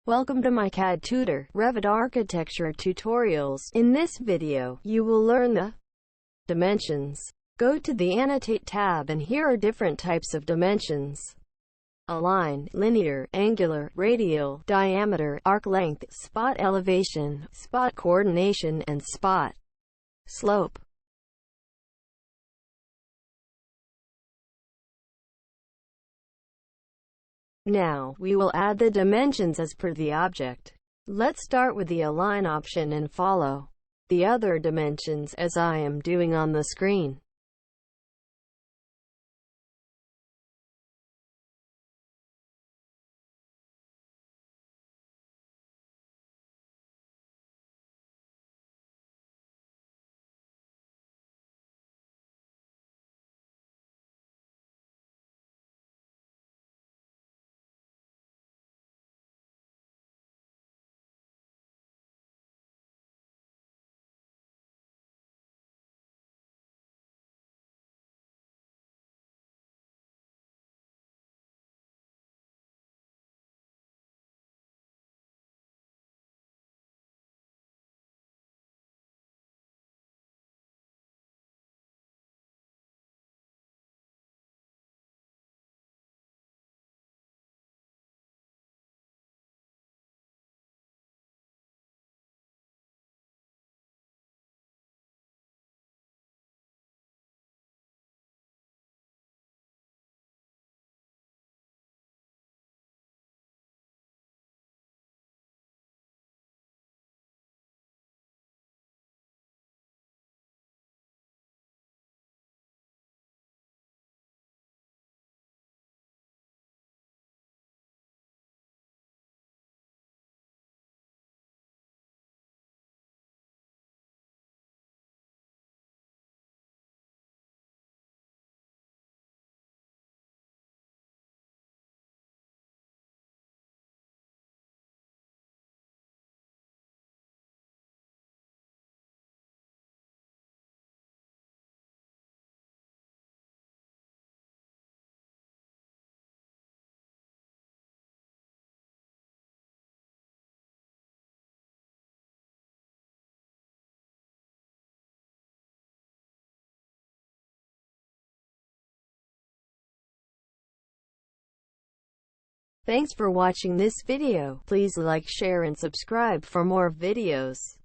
Welcome to my CAD Tutor Revit Architecture Tutorials. In this video, you will learn the dimensions. Go to the Annotate tab and here are different types of dimensions: align, linear, angular, radial, diameter, arc length, spot elevation, spot coordination, and spot slope. Now, we will add the dimensions as per the object. Let's start with the Align option and follow the other dimensions as I am doing on the screen. Thanks for watching this video. Please like, share and subscribe for more videos.